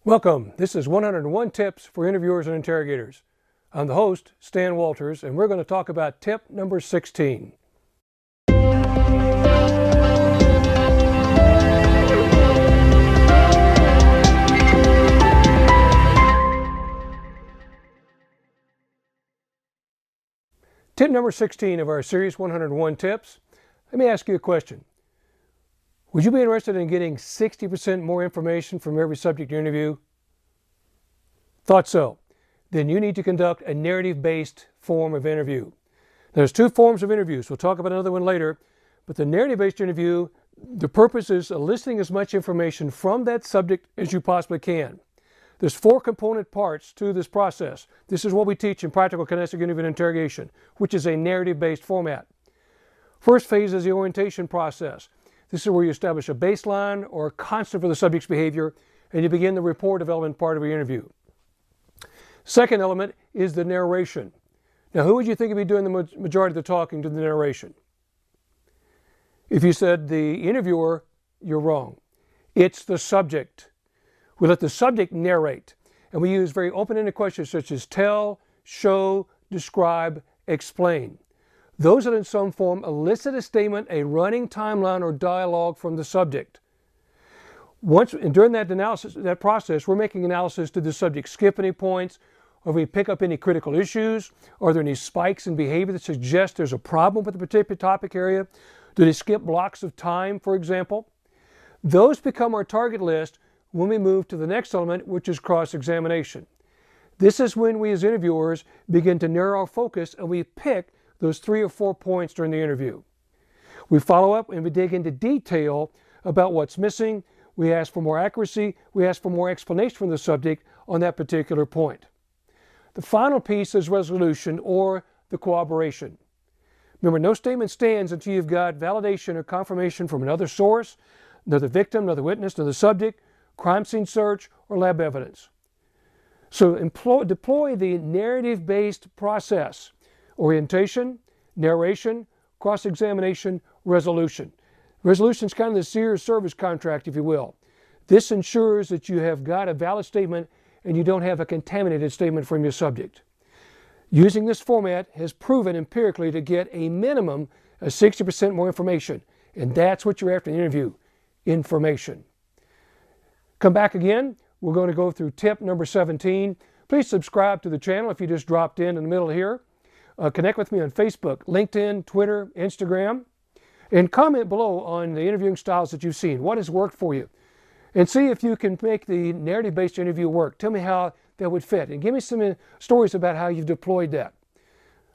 Welcome. This is 101 Tips for Interviewers and Interrogators. I'm the host, Stan Walters, and we're going to talk about tip number 16. Tip number 16 of our series 101 Tips. Let me ask you a question. Would you be interested in getting 60% more information from every subject you interview? Thought so. Then you need to conduct a narrative-based form of interview. There's two forms of interviews. We'll talk about another one later. But the narrative-based interview, the purpose is eliciting as much information from that subject as you possibly can. There's four component parts to this process. This is what we teach in practical kinetic interview and interrogation, which is a narrative-based format. First phase is the orientation process. This is where you establish a baseline or a constant for the subject's behavior, and you begin the rapport development part of your interview. Second element is the narration. Now, who would you think would be doing the majority of the talking to the narration? If you said the interviewer, you're wrong. It's the subject. We let the subject narrate, and we use very open-ended questions such as tell, show, describe, explain. Those that in some form elicit a statement, a running timeline, or dialogue from the subject. During that analysis, that process, we're making analysis. Did the subject skip any points? Or we pick up any critical issues? Are there any spikes in behavior that suggest there's a problem with a particular topic area? Do they skip blocks of time, for example? Those become our target list when we move to the next element, which is cross-examination. This is when we as interviewers begin to narrow our focus and we pick those 3 or 4 points during the interview. We follow up and we dig into detail about what's missing. We ask for more accuracy. We ask for more explanation from the subject on that particular point. The final piece is resolution or the corroboration. Remember, no statement stands until you've got validation or confirmation from another source, another victim, another witness, another subject, crime scene search, or lab evidence. So deploy the narrative-based process: orientation, narration, cross-examination, resolution. Resolution is kind of the Sears service contract, if you will. This ensures that you have got a valid statement and you don't have a contaminated statement from your subject. Using this format has proven empirically to get a minimum of 60% more information, and that's what you're after in an interview: information. Come back again. We're going to go through tip number 17. Please subscribe to the channel if you just dropped in the middle here. Connect with me on Facebook, LinkedIn, Twitter, Instagram, and comment below on the interviewing styles that you've seen. What has worked for you? And see if you can make the narrative-based interview work. Tell me how that would fit, and give me some stories about how you've deployed that.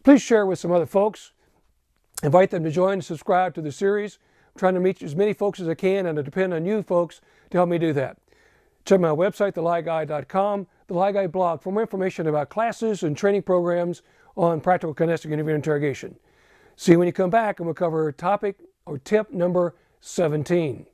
Please share with some other folks. Invite them to join and subscribe to the series. I'm trying to reach as many folks as I can, and I depend on you folks to help me do that. Check my website, thelieguy.com, the Lie Guy blog, for more information about classes and training programs on practical kinetic interview and interrogation. See you when you come back, and we'll cover topic or tip number 17.